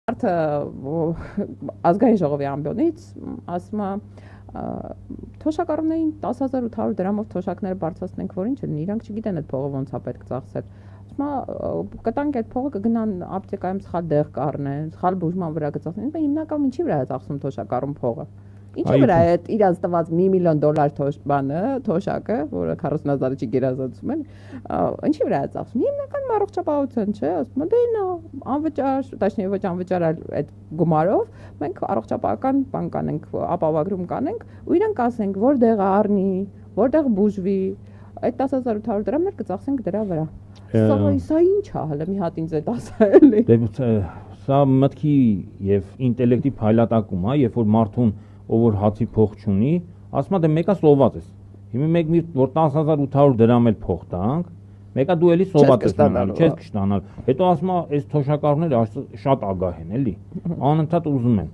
Մարդը ազգային ժողովի ամբիոնից ասում է թոշակառուներին 10,800 դրամով թոշակները բարձրացնենք, որ ինչ են, իրանք չգիտեն այդ փողը ոնց է պետք ծախսել։ Կտանք այդ փողը կգնան ապտեկայում սխալ դեղ կառնեն, սխալ բուժման վրա կծախսեն։ Հիմնականում ինչի վրա է ծախսում թոշակառուն փողը։ Ինչի վրա է իրաց տված $1 միլիոն թոշակը, որը 40,000-ը չի գերազանցում են, ինչի վրա է ծախսում։ Հիմնականում առողջապահության, չէ, ասում են դե նա անվճար, точнее ոչ անվճար, այլ այդ գումարով մենք առողջապահական բան կանենք, ապահովագրում կանենք, ու իրանք ասենք, որտեղ առնի, որտեղ բուժվի, այդ 10,800 դրամներ կծախսենք դրա վրա։ Սա ինչ է, հələ մի հատ ինձ այդ ասել է։ Սա մտքի եւ ինտելեկտի փայլատակում է, երբ որ մարդուն ով որ հացի փող չունի, ասում է դե մեկը սոված ես։ Հիմա մեկ որ 10,800 դրամ էլ փող տանք, մեկը դու էլի սոված ես մնալ, չես կշտանալ։ Հետո ասում է այս թոշակառուները շատ ագահ են, էլի։ Անընդհատ ուզում են։